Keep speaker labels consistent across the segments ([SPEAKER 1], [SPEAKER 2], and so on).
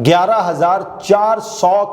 [SPEAKER 1] 11,400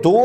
[SPEAKER 1] 2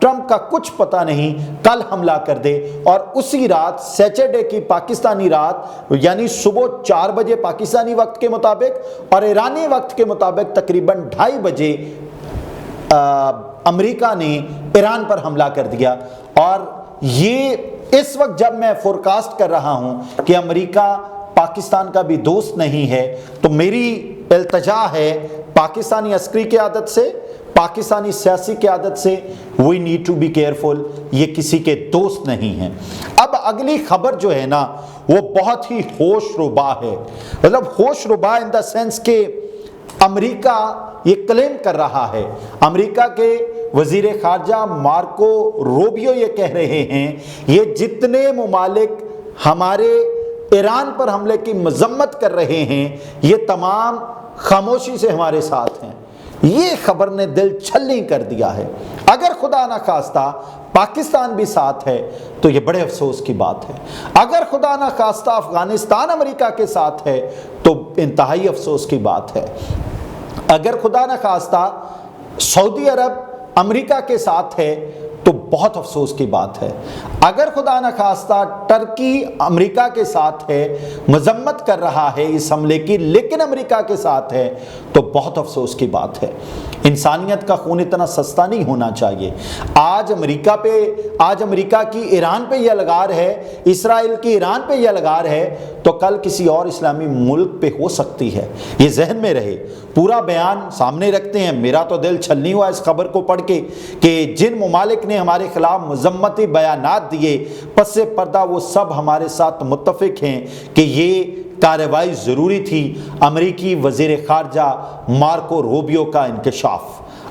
[SPEAKER 1] Trump کا کچھ پتہ نہیں کل حملہ کر دے اور اسی رات سیچرڈے کی پاکستانی رات یعنی صبح 4 بجے پاکستانی وقت کے مطابق اور ایرانی وقت کے مطابق تقریباً 2:30 بجے امریکہ نے ایران پر حملہ کر دیا۔ اور یہ اس وقت جب میں فورکاسٹ کر رہا ہوں کہ امریکہ پاکستان کا بھی دوست نہیں ہے، تو میری التجا ہے پاکستانی عسکری قیادت سے، پاکستانی سیاسی قیادت سے، we need to be careful، یہ کسی کے دوست نہیں ہیں۔ اب اگلی خبر جو ہے نا وہ بہت ہی ہوش ربا ہے، مطلب ہوش ربا ان دا سینس کہ امریکہ یہ کلیم کر رہا ہے، امریکہ کے وزیر خارجہ مارکو روبیو یہ کہہ رہے ہیں یہ جتنے ممالک ہمارے ایران پر حملے کی مذمت کر رہے ہیں یہ تمام خاموشی سے ہمارے ساتھ ہیں۔ یہ خبر نے دل چھلنی کر دیا ہے۔ اگر خدا نہ خواستہ پاکستان بھی ساتھ ہے تو یہ بڑے افسوس کی بات ہے، اگر خدا نہ خواستہ افغانستان امریکہ کے ساتھ ہے تو انتہائی افسوس کی بات ہے، اگر خدا نہ خواستہ سعودی عرب امریکہ کے ساتھ ہے تو بہت افسوس کی بات ہے، اگر خدا نہ خواستہ ٹرکی امریکہ کے ساتھ ہے، مذمت کر رہا ہے اس حملے کی لیکن امریکہ کے ساتھ ہے تو بہت افسوس کی بات ہے۔ انسانیت کا خون اتنا سستا نہیں ہونا چاہیے۔ آج امریکہ کی ایران پہ یہ لگار ہے، اسرائیل کی ایران پہ یہ لگار ہے تو کل کسی اور اسلامی ملک پہ ہو سکتی ہے، یہ ذہن میں رہے۔ پورا بیان سامنے رکھتے ہیں، میرا تو دل چھلنی ہوا اس خبر کو پڑھ کے کہ جن ممالک نے ہمارے خلاف مذمتی بیانات دیے پس پردہ وہ سب ہمارے ساتھ متفق ہیں کہ یہ کارروائی ضروری تھی۔ امریکی وزیر خارجہ مارکو روبیو کا انکشاف،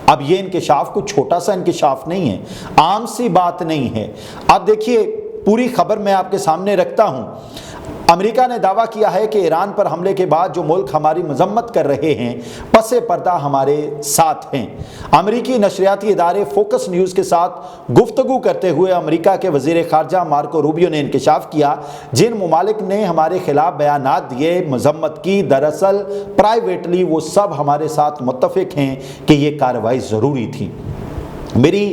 [SPEAKER 1] اب یہ انکشاف کوئی چھوٹا سا انکشاف نہیں ہے، عام سی بات نہیں ہے۔ اب دیکھیے پوری خبر میں آپ کے سامنے رکھتا ہوں۔ امریکہ نے دعویٰ کیا ہے کہ ایران پر حملے کے بعد جو ملک ہماری مذمت کر رہے ہیں پس پردہ ہمارے ساتھ ہیں۔ امریکی نشریاتی ادارے فوکس نیوز کے ساتھ گفتگو کرتے ہوئے امریکہ کے وزیر خارجہ مارکو روبیو نے انکشاف کیا جن ممالک نے ہمارے خلاف بیانات دیے، مذمت کی، دراصل پرائیویٹلی وہ سب ہمارے ساتھ متفق ہیں کہ یہ کارروائی ضروری تھی۔ میری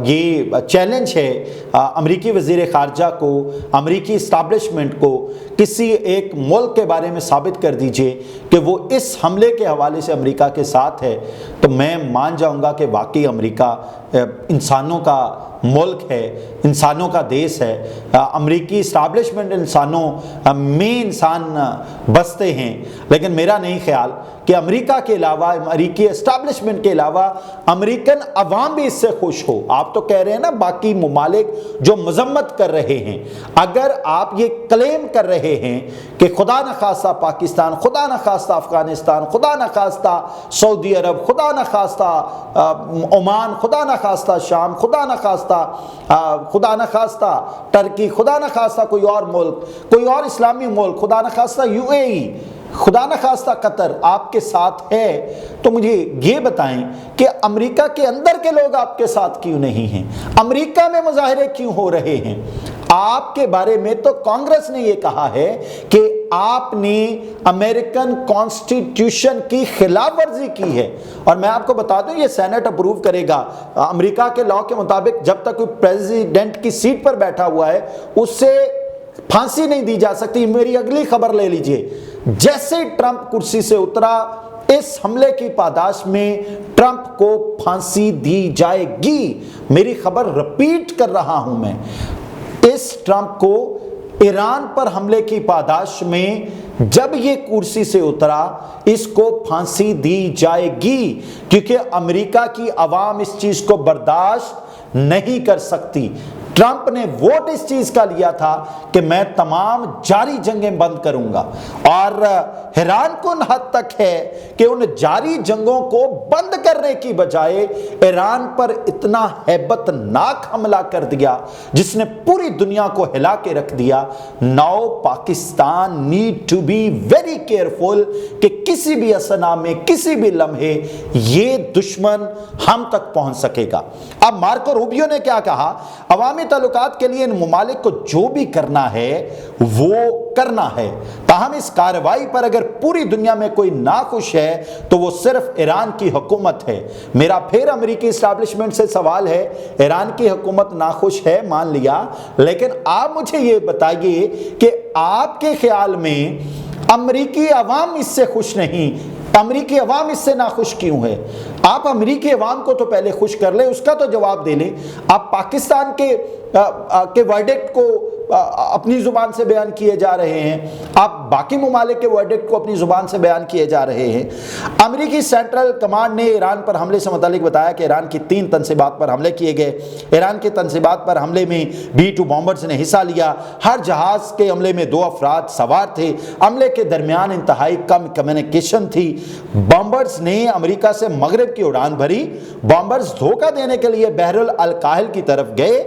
[SPEAKER 1] یہ چیلنج ہے امریکی وزیر خارجہ کو، امریکی اسٹیبلشمنٹ کو، کسی ایک ملک کے بارے میں ثابت کر دیجئے کہ وہ اس حملے کے حوالے سے امریکہ کے ساتھ ہے، تو میں مان جاؤں گا کہ واقعی امریکہ انسانوں کا ملک ہے، انسانوں کا دیس ہے۔ امریکی اسٹیبلشمنٹ انسانوں میں انسان بستے ہیں، لیکن میرا نہیں خیال کہ امریکہ کے علاوہ، امریکی اسٹیبلشمنٹ کے علاوہ امریکن عوام بھی اس سے خوش ہو۔ آپ تو کہہ رہے ہیں نا باقی ممالک جو مذمت کر رہے ہیں، اگر آپ یہ کلیم کر رہے ہیں کہ خدا نخواستہ پاکستان، خدا نخواستہ افغانستان، خدا نخواستہ سعودی عرب، خدا نخواستہ عمان، خدا نخواستہ شام، خدا نخواستہ ٹرکی، خدا نخواستہ کوئی اور ملک، کوئی اور اسلامی ملک، خدا نخواستہ UAE، خدا نخواستہ قطر آپ کے ساتھ ہے، تو مجھے یہ بتائیں کہ امریکہ کے اندر کے لوگ آپ کے ساتھ کیوں نہیں ہیں؟ امریکہ میں مظاہرے کیوں ہو رہے ہیں؟ آپ کے بارے میں تو کانگریس نے یہ کہا ہے کہ آپ نے امریکن کانسٹیٹیوشن کی خلاف ورزی کی ہے، اور میں آپ کو بتا دوں یہ سینٹ اپروو کرے گا۔ امریکہ کے لاء کے مطابق جب تک کوئی پریزیڈنٹ کی سیٹ پر بیٹھا ہوا ہے اس سے پھانسی نہیں دی جا سکتی۔ میری اگلی خبر لے لیجئے، جیسے ٹرمپ کرسی سے اترا اس حملے کی پاداش میں ٹرمپ کو پھانسی دی جائے گی۔ میری خبر رپیٹ کر رہا ہوں میں، اس ٹرمپ کو ایران پر حملے کی پاداش میں جب یہ کرسی سے اترا اس کو پھانسی دی جائے گی، کیونکہ امریکہ کی عوام اس چیز کو برداشت نہیں کر سکتی۔ ٹرمپ نے ووٹ اس چیز کا لیا تھا کہ میں تمام جاری جنگیں بند کروں گا، اور حیران کن حد تک ہے کہ ان جاری جنگوں کو بند کرنے کی بجائے ایران پر اتنا ہیبت ناک حملہ کر دیا جس نے پوری دنیا کو ہلا کے رکھ دیا۔ Now Pakistan need to be very careful کہ کسی بھی اسنا میں، کسی بھی لمحے یہ دشمن ہم تک پہنچ سکے گا۔ اب مارکو روبیو نے کیا کہا؟ عوامی تعلقات کے لیے ان ممالک کو جو بھی کرنا ہے وہ کرنا ہے، تاہم اس کارروائی پر اگر پوری دنیا میں کوئی ناخوش ہے تو وہ صرف ایران کی حکومت ہے۔ میرا پھر امریکی اسٹیبلشمنٹ سے سوال ہے، ایران کی حکومت ناخوش ہے مان لیا، لیکن آپ مجھے یہ بتائیے کہ آپ کے خیال میں امریکی عوام اس سے خوش نہیں، امریکی عوام اس سے ناخوش کیوں ہے؟ آپ امریکی عوام کو تو پہلے خوش کر لیں، اس کا تو جواب دے لیں۔ آپ پاکستان کے ورڈکٹ کو اپنی زبان سے بیان کیے جا رہے ہیں، آپ باقی ممالک کے ورڈکٹ کو اپنی زبان سے بیان کیے جا رہے ہیں۔ امریکی سینٹرل کمانڈ نے ایران پر حملے سے متعلق بتایا کہ ایران کی 3 تنصیبات پر حملے کیے گئے۔ ایران کی تنصیبات پر حملے میں B-2 بامبرز نے حصہ لیا۔ ہر جہاز کے حملے میں 2 افراد سوار تھے۔ حملے کے درمیان انتہائی کم کمیونیکیشن تھی۔ بامبرز نے امریکہ سے مغرب کی اڑان بھری۔ بامبرز دھوکہ دینے کے لیے بحر الکاہل کی طرف گئے۔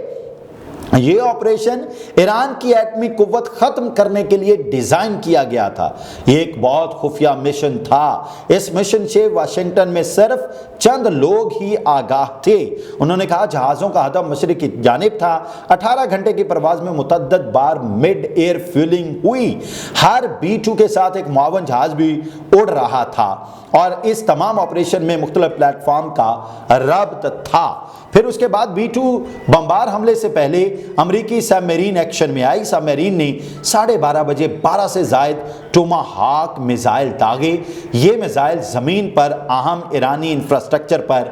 [SPEAKER 1] یہ آپریشن ایران کی ایٹمی قوت ختم کرنے کے لیے ڈیزائن کیا گیا تھا۔ یہ ایک بہت خفیہ مشن تھا۔ اس مشن سے واشنگٹن میں صرف چند لوگ ہی آگاہ تھے۔ انہوں نے کہا جہازوں کا ہدف مشرق کی جانب تھا۔ 18 گھنٹے کی پرواز میں متعدد بار مڈ ایئر فیولنگ ہوئی۔ ہر B-2 کے ساتھ ایک معاون جہاز بھی اڑ رہا تھا اور اس تمام آپریشن میں مختلف پلیٹ فارم کا ربط تھا۔ پھر اس کے بعد B-2 بمبار حملے سے پہلے امریکی سب میرین ایکشن میں آئی۔ سب میرین نے 12:30 بجے 12 سے زائد ٹوما ہاک میزائل داغے۔ یہ میزائل زمین پر اہم ایرانی انفراسٹرکچر پر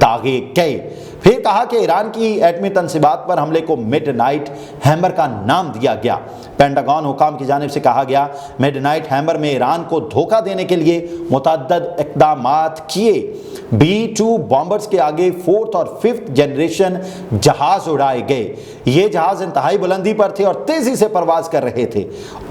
[SPEAKER 1] داغے گئے۔ پھر کہا کہ ایران کی ایٹمی تنصیبات پر حملے کو مڈ نائٹ ہیمر کا نام دیا گیا۔ پینٹاگون حکام کی جانب سے کہا گیا مڈ نائٹ ہیمر میں ایران کو دھوکہ دینے کے لیے متعدد اقدامات کیے۔ B-2 بامبرز کے آگے 4th اور 5th جنریشن جہاز اڑائے گئے۔ یہ جہاز انتہائی بلندی پر تھے اور تیزی سے پرواز کر رہے تھے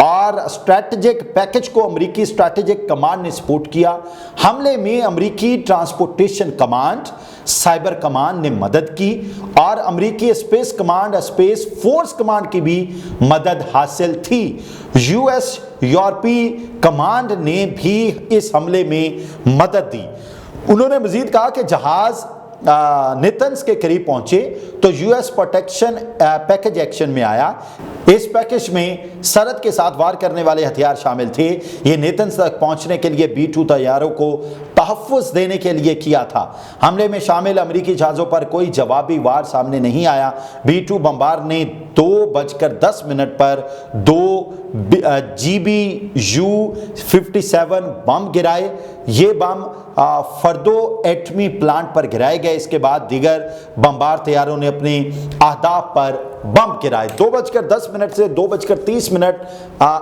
[SPEAKER 1] اور اسٹریٹجک پیکج کو امریکی اسٹریٹجک کمانڈ نے سپورٹ کیا۔ حملے میں امریکی ٹرانسپورٹیشن کمانڈ، سائبر کمانڈ نے مدد کی اور امریکی space command, space force command کی بھی مدد حاصل تھی۔ US یورپی کمانڈ نے بھی اس حملے میں مدد دی۔ انہوں نے مزید کہا کہ جہاز نیتنز کے قریب پہنچے تو US پروٹیکشن پیکج ایکشن میں آیا۔ اس پیکج میں سرحد کے ساتھ وار کرنے والے ہتھیار شامل تھے۔ یہ نیتنز تک پہنچنے کے لیے B-2 طیاروں کو تحفظ دینے کے لیے کیا تھا۔ حملے میں شامل امریکی جہازوں پر کوئی جوابی وار سامنے نہیں آیا۔ B-2 بمبار نے 2:10 پر 2 GBU-57 بم گرائے۔ یہ بم فردو ایٹمی پلانٹ پر گرائے گئے۔ اس کے بعد دیگر بمبار طیاروں نے اپنے اہداف پر بم گرائے۔ 2:10 سے 2:30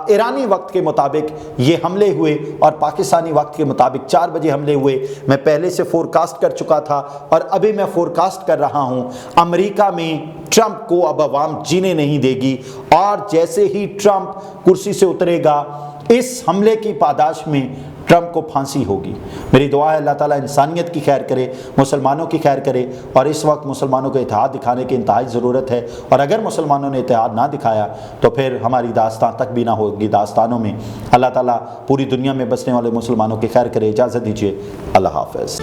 [SPEAKER 1] ایرانی وقت کے مطابق یہ حملے ہوئے اور پاکستانی وقت کے مطابق 4 بجے حملے ہوئے۔ میں پہلے سے فورکاسٹ کر چکا تھا اور ابھی میں فورکاسٹ کر رہا ہوں، امریکہ میں ٹرمپ کو اب عوام جینے نہیں دے گی اور جیسے ہی ٹرمپ کرسی سے اترے گا اس حملے کی پاداش میں ٹرمپ کو پھانسی ہوگی۔ میری دعا ہے اللہ تعالیٰ انسانیت کی خیر کرے، مسلمانوں کی خیر کرے، اور اس وقت مسلمانوں کو اتحاد دکھانے کی انتہائی ضرورت ہے، اور اگر مسلمانوں نے اتحاد نہ دکھایا تو پھر ہماری داستان تک بھی نہ ہوگی داستانوں میں۔ اللہ تعالیٰ پوری دنیا میں بسنے والے مسلمانوں کی خیر کرے۔ اجازت دیجیے، اللہ حافظ۔